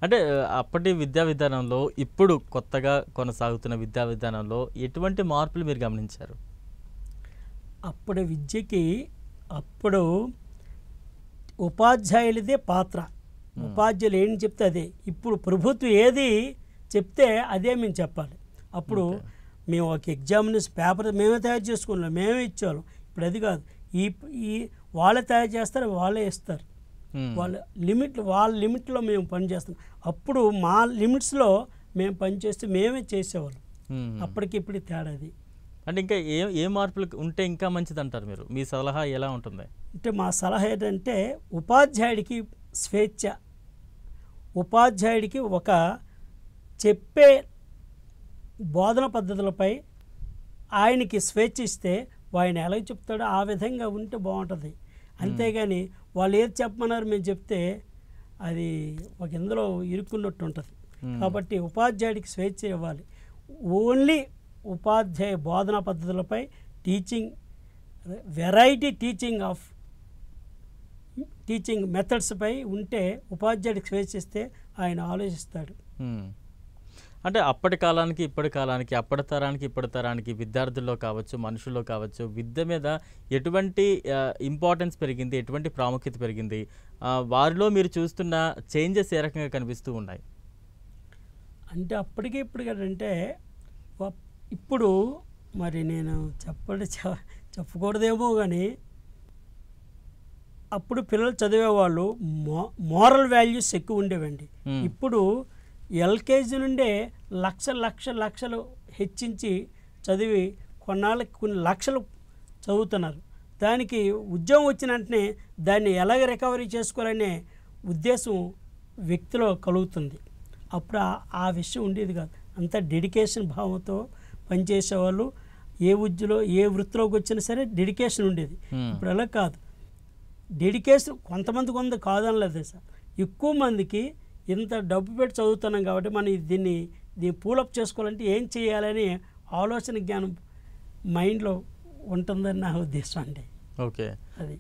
అంటే అప్పటి విద్యా విధానంలో ఇప్పుడు కొత్తగా కొనసాగుతున్న విద్యా విధానంలో ఎటువంటి మార్పులు మీరు గమనించారు? అప్పుడు విద్యకి అప్పుడు ఉపాధ్యాయులదే పాత్ర. ఉపాధ్యాయులు ఏం చెప్తే అదే. ఇప్పుడు ప్రభుత్వం ఏది చెప్తే అదే మేము చెప్పాలి. అప్పుడు మేము ఒక ఎగ్జామినేషన్ పేపర్ మేమే తయారు చేసుకున్నాం, మేమే ఇచ్చేవాళ్ళం. ఇప్పుడు అది కాదు. ఈ ఈ వాళ్ళే తయారు చేస్తారు, వాళ్ళే ఇస్తారు. వాళ్ళ లిమిట్లో మేము పనిచేస్తాం. అప్పుడు మా లిమిట్స్లో మేము పనిచేస్తే మేమే చేసేవాళ్ళం. అప్పటికి ఇప్పుడు తేడాది. అంటే ఇంకా ఏ మార్పులు ఉంటే ఇంకా మంచిది అంటారు మీరు? మీ సలహా ఎలా ఉంటుంది? అంటే మా సలహా ఏంటంటే ఉపాధ్యాయుడికి స్వేచ్ఛ, ఉపాధ్యాయుడికి ఒక చెప్పే బోధన పద్ధతులపై ఆయనకి స్వేచ్ఛ ఇస్తే ఆయన ఎలా చెప్తాడో ఆ విధంగా ఉంటే బాగుంటుంది. అంతేగాని వాళ్ళు ఏది చెప్పమన్నారు మేము చెప్తే అది ఒక ఇందులో ఇరుక్కున్నట్టు ఉంటుంది. కాబట్టి ఉపాధ్యాయుడికి స్వేచ్ఛ ఇవ్వాలి. ఓన్లీ ఉపాధ్యాయ బోధనా పద్ధతులపై టీచింగ్ వెరైటీ టీచింగ్ మెథడ్స్పై ఉంటే ఉపాధ్యాయుడికి స్వేచ్ఛ ఇస్తే ఆయన ఆలోచిస్తాడు. అంటే అప్పటి కాలానికి ఇప్పటి కాలానికి, అప్పటి తరానికి ఇప్పటి తరానికి విద్యార్థుల్లో కావచ్చు, మనుషుల్లో కావచ్చు, విద్య మీద ఎటువంటి ఇంపార్టెన్స్ పెరిగింది, ఎటువంటి ప్రాముఖ్యత పెరిగింది? వారిలో మీరు చూస్తున్న చేంజెస్ ఏ రకంగా కనిపిస్తూ ఉన్నాయి? అంటే అప్పటికి ఇప్పుడు కదంటే ఇప్పుడు మరి నేను చెప్పకూడదేమో కానీ అప్పుడు పిల్లలు చదివేవాళ్ళు మోరల్ వాల్యూస్ ఎక్కువ ఉండేవండి. ఇప్పుడు ఎల్కేజీ నుండే లక్షలు హెచ్చించి చదివి కొన్నాళ్ళకి కొన్ని లక్షలు చదువుతున్నారు. దానికి ఉద్యోగం వచ్చిన వెంటనే దాన్ని ఎలాగ రికవరీ చేసుకోవాలనే ఉద్దేశం వ్యక్తిలో కలుగుతుంది. అప్పుడు ఆ విషయం ఉండేది కాదు. అంత డెడికేషన్ భావంతో పనిచేసేవాళ్ళు. ఏ వృత్తిలోకి వచ్చినా సరే డెడికేషన్ ఉండేది. ఇప్పుడు అలా కాదు. డెడికేషన్ కొంతమందికి కాదనలేదు సార్. ఎక్కువ మందికి ఇంత డబ్బు పెట్టి చదువుతున్నాం కాబట్టి మనం దీన్ని పూలప్ చేసుకోవాలంటే ఏం చేయాలని ఆలోచన జ్ఞానం మైండ్లో ఉంటుందని నా ఉద్దేశం అండి. ఓకే, అది